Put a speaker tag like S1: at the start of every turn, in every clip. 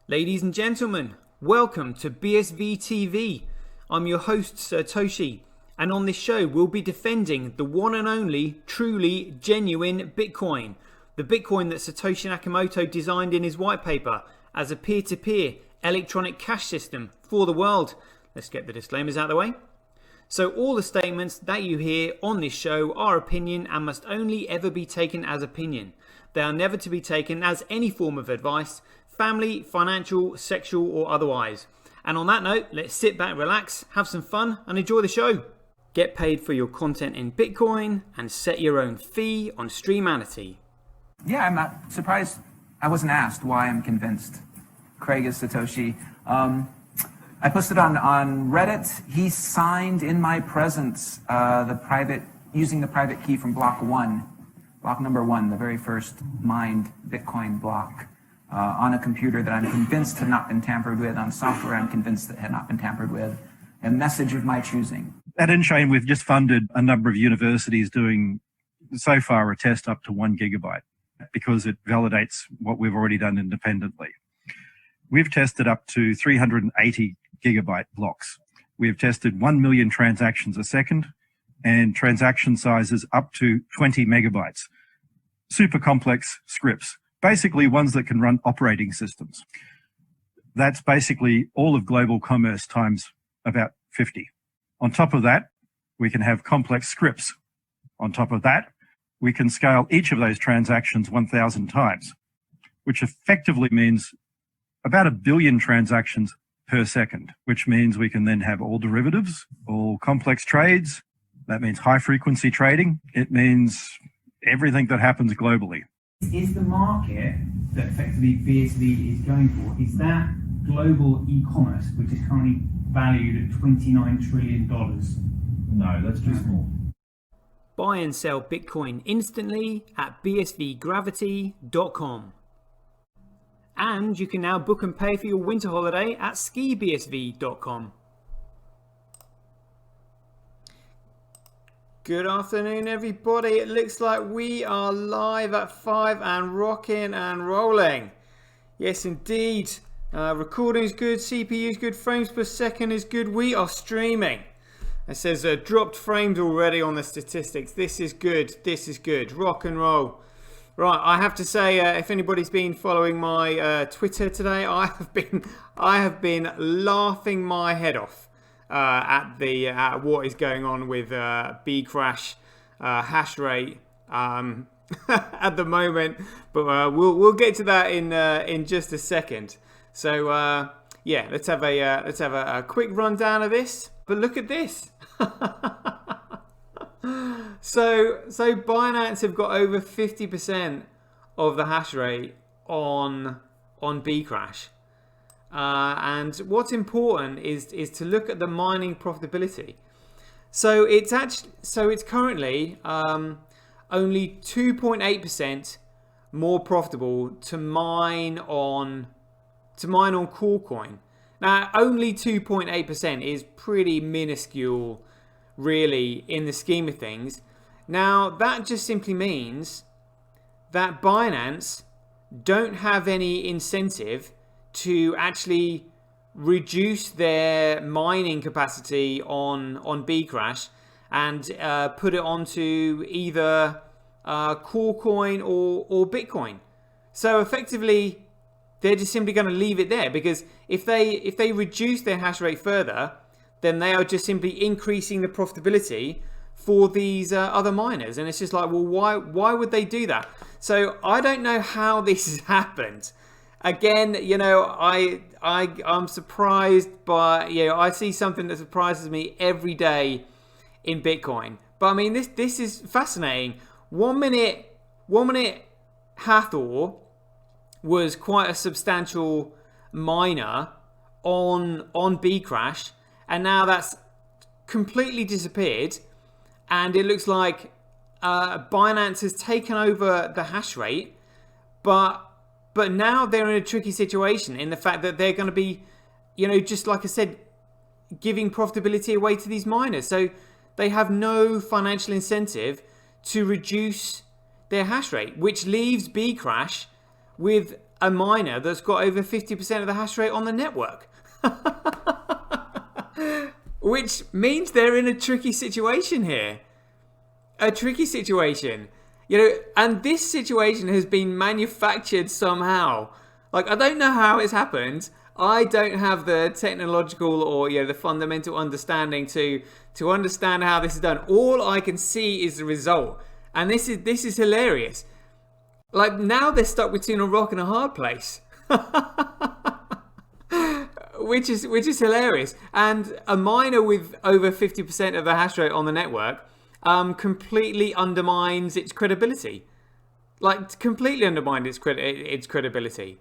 S1: Ladies and gentlemen, welcome to BSV TV. I'm your host Satoshi, and on this show we'll be defending the one and only, truly genuine Bitcoin. The Bitcoin that Satoshi Nakamoto designed in his white paper as a peer-to-peer electronic cash system for the world. Let's get the disclaimers out of the way. So all the statements that you hear on this show are opinion and must only ever be taken as opinion. They are never to be taken as any form of advice, family, financial, sexual or otherwise. And on that note, let's sit back, relax, have some fun and enjoy the show. Get paid for your content in Bitcoin and set your own fee on Streamanity.
S2: Yeah, I'm not surprised I wasn't asked why I'm convinced Craig is Satoshi. I posted on Reddit. He signed in my presence using the private key from block number one, the very first mined Bitcoin block, on a computer that I'm convinced had not been tampered with, on software I'm convinced that had not been tampered with, a message of my choosing.
S3: At Enchain, we've just funded a number of universities doing, so far, a test up to 1 gigabyte because it validates what we've already done independently. We've tested up to 380 gigabyte blocks. We've tested 1 million transactions a second and transaction sizes up to 20 megabytes. Super complex scripts, basically ones that can run operating systems. That's basically all of global commerce times about 50. On top of that, we can have complex scripts. On top of that, we can scale each of those transactions 1,000 times, which effectively means about 1 billion transactions per second, which means we can then have all derivatives, all complex trades. That means high frequency trading. It means everything that happens globally.
S4: Is the market that effectively BSV is going for, is that global e-commerce, which is currently valued at $29 trillion?
S5: No, that's too small.
S1: Buy and sell Bitcoin instantly at bsvgravity.com. And you can now book and pay for your winter holiday at skibsv.com. Good afternoon, everybody. It looks like we are live at 5 and rocking and rolling. Yes, indeed. Recording is good, CPU is good, frames per second is good. We are streaming. It says dropped frames already on the statistics. This is good. This is good. Rock and roll. Right, I have to say, if anybody's been following my Twitter today, I have been laughing my head off at what is going on with Bcrash hash rate at the moment. But we'll get to that in just a second. So yeah, let's have a quick rundown of this. But look at this. So Binance have got over 50% of the hash rate on Bcrash, and what's important is to look at the mining profitability. So it's currently only 2.8% more profitable to mine on Coolcoin. Now, only 2.8% is pretty minuscule, really, in the scheme of things. Now, that just simply means that Binance don't have any incentive to actually reduce their mining capacity on Bcrash and put it onto either Coolcoin or Bitcoin. So effectively, they're just simply going to leave it there, because if they reduce their hash rate further, then they are just simply increasing the profitability for these other miners. And it's just like, well, why would they do that? So I don't know how this has happened. Again, you know, I'm surprised by, you know, I see something that surprises me every day in Bitcoin. But I mean, this is fascinating. 1 minute Hathor was quite a substantial miner on Bcrash, and now that's completely disappeared, and it looks like Binance has taken over the hash rate, but now they're in a tricky situation in the fact that they're going to be, you know, just like I said, giving profitability away to these miners. So they have no financial incentive to reduce their hash rate, which leaves Bcrash with a miner that's got over 50% of the hash rate on the network. Which means they're in a tricky situation here. A tricky situation. You know, and this situation has been manufactured somehow. Like, I don't know how it's happened. I don't have the technological or, you know, the fundamental understanding to understand how this is done. All I can see is the result. And this is hilarious. Like, now they're stuck between a rock and a hard place. which is hilarious. And a miner with over 50% of the hash rate on the network completely undermines its credibility. Like, completely undermined its credibility.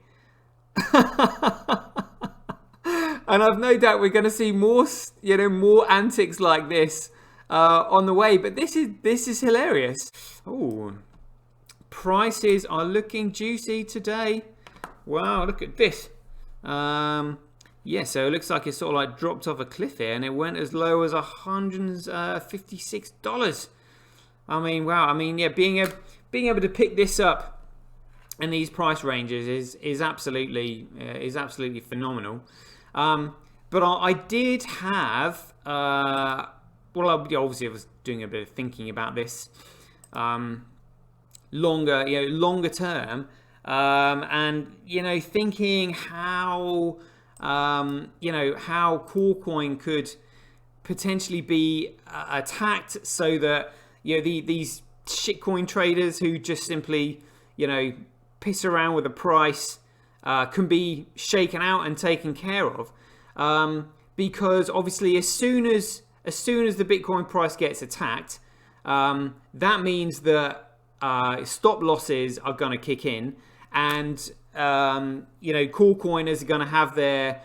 S1: And I've no doubt we're going to see more, you know, more antics like this on the way. But this is hilarious. Oh, prices are looking juicy today. Wow, look at this. Yeah, so it looks like it sort of like dropped off a cliff here, and it went as low as $156. I mean, wow. I mean, yeah, being able to pick this up in these price ranges is absolutely phenomenal. But I did have obviously I was doing a bit of thinking about this longer term, and you know, thinking how how Corecoin could potentially be attacked, so that, you know, these shitcoin traders who just simply, you know, piss around with the price can be shaken out and taken care of, because obviously as soon as the Bitcoin price gets attacked, that means that stop losses are going to kick in, and you know, Corecoiners are going to have their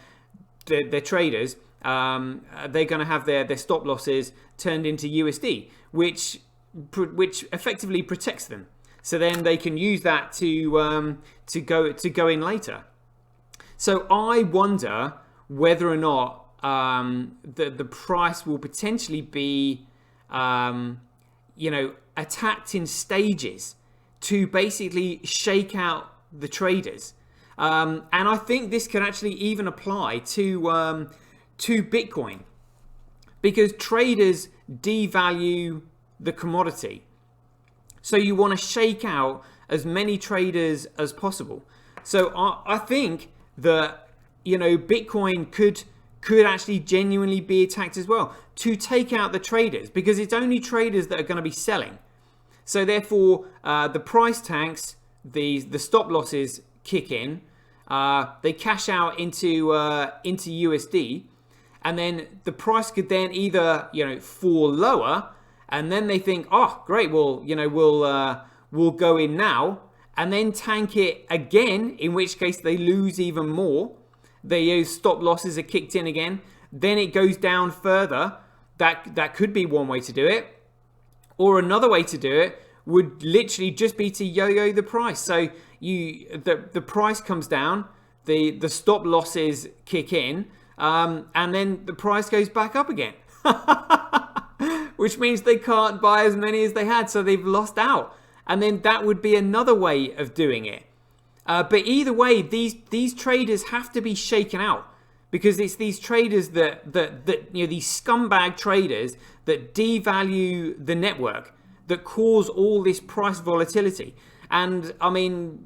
S1: traders, they're going to have their stop losses turned into USD, which effectively protects them. So then they can use that to go in later. So I wonder whether or not the price will potentially be you know, attacked in stages to basically shake out the traders, and I think this can actually even apply to Bitcoin, because traders devalue the commodity. So you want to shake out as many traders as possible. So I think that, you know, Bitcoin could actually genuinely be attacked as well, to take out the traders, because it's only traders that are going to be selling. So therefore, the price tanks, the stop losses kick in, they cash out into USD, and then the price could then either, you know, fall lower, and then they think, oh great, well, you know, we'll go in now, and then tank it again, in which case they lose even more. Their stop losses are kicked in again, then it goes down further. That could be one way to do it, or another way to do it would literally just be to yo-yo the price. So the price comes down, the stop losses kick in, and then the price goes back up again. Which means they can't buy as many as they had, so they've lost out. And then that would be another way of doing it. But either way, these traders have to be shaken out, because it's these traders that you know, these scumbag traders that devalue the network, that cause all this price volatility. And I mean,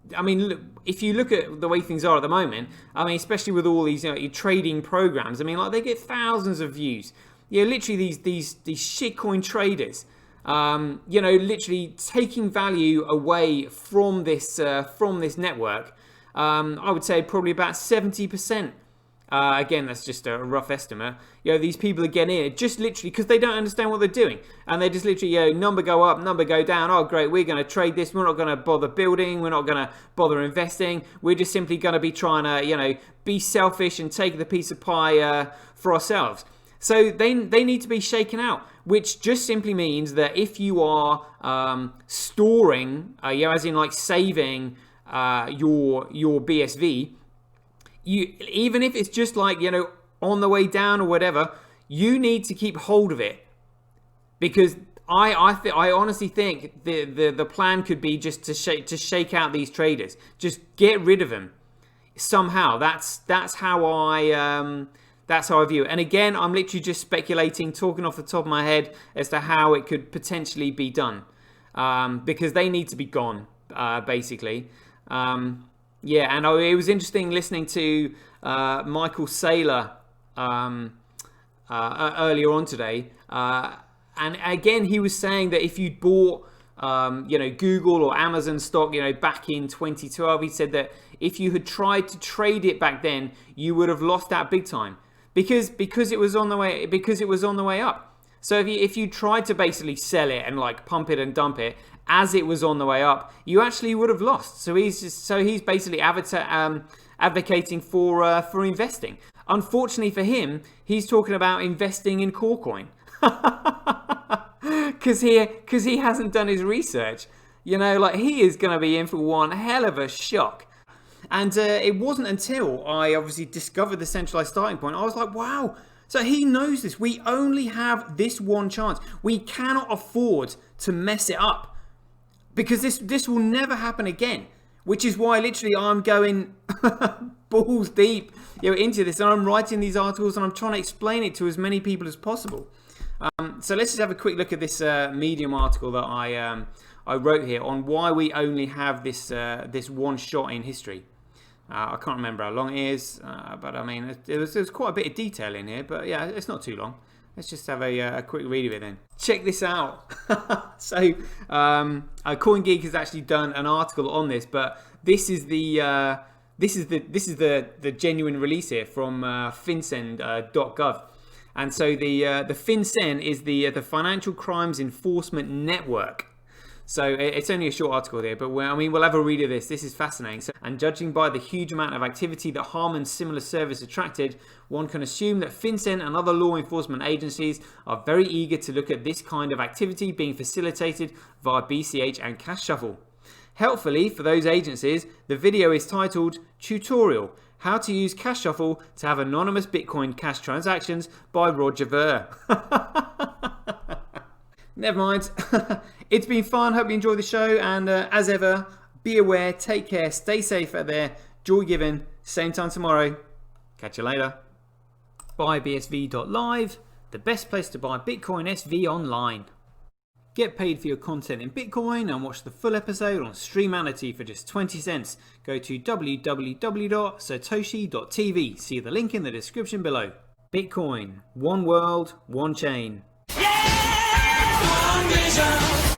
S1: look, if you look at the way things are at the moment, I mean, especially with all these, you know, trading programs, I mean, like, they get thousands of views. You know, literally these shitcoin traders, you know, literally taking value away from this network. I would say probably about 70%. Again, that's just a rough estimate. You know, these people are getting in just literally because they don't understand what they're doing, and they just literally, you know, number go up, number go down. Oh, great, we're going to trade this. We're not going to bother building. We're not going to bother investing. We're just simply going to be trying to, you know, be selfish and take the piece of pie for ourselves. So they need to be shaken out, which just simply means that if you are storing, you know, as in like saving your BSV, you, even if it's just like, you know, on the way down or whatever, you need to keep hold of it, because I honestly think the plan could be just to shake out these traders, just get rid of them somehow. That's how I view it. And again, I'm literally just speculating, talking off the top of my head as to how it could potentially be done, because they need to be gone, basically. Yeah, and it was interesting listening to Michael Saylor earlier on today. And again, he was saying that if you'd bought, Google or Amazon stock, back in 2012, he said that if you had tried to trade it back then, you would have lost out big time because it was on the way up. So if you tried to basically sell it and like pump it and dump it as it was on the way up, you actually would have lost. So he's basically advocating for investing. Unfortunately for him, he's talking about investing in Corecoin. Because he hasn't done his research. He is going to be in for one hell of a shock. And it wasn't until I obviously discovered the centralized starting point, I was like, wow. So he knows this. We only have this one chance. We cannot afford to mess it up, because this will never happen again. Which is why literally I'm going balls deep into this, and I'm writing these articles and I'm trying to explain it to as many people as possible. So let's just have a quick look at this Medium article that I wrote here on why we only have this one shot in history. I can't remember how long it is, but I mean there's quite a bit of detail in here. But yeah, it's not too long. Let's just have a quick read of it then. Check this out. So CoinGeek has actually done an article on this, but this is the genuine release here from FinCEN.gov. And so the FinCEN is the Financial Crimes Enforcement Network. So it's only a short article there, but we'll have a read of this. This is fascinating. And judging by the huge amount of activity that Harman's similar service attracted, one can assume that FinCEN and other law enforcement agencies are very eager to look at this kind of activity being facilitated via BCH and Cash Shuffle. Helpfully for those agencies, the video is titled Tutorial: How to Use Cash Shuffle to Have Anonymous Bitcoin Cash Transactions by Roger Ver. Never mind. It's been fun. Hope you enjoyed the show. And as ever, be aware, take care, stay safe out there. Joy giving. Same time tomorrow. Catch you later. BuyBSV.live, the best place to buy Bitcoin SV online. Get paid for your content in Bitcoin and watch the full episode on Streamanity for just 20 cents. Go to www.satoshi.tv. See the link in the description below. Bitcoin, one world, one chain.
S6: One vision.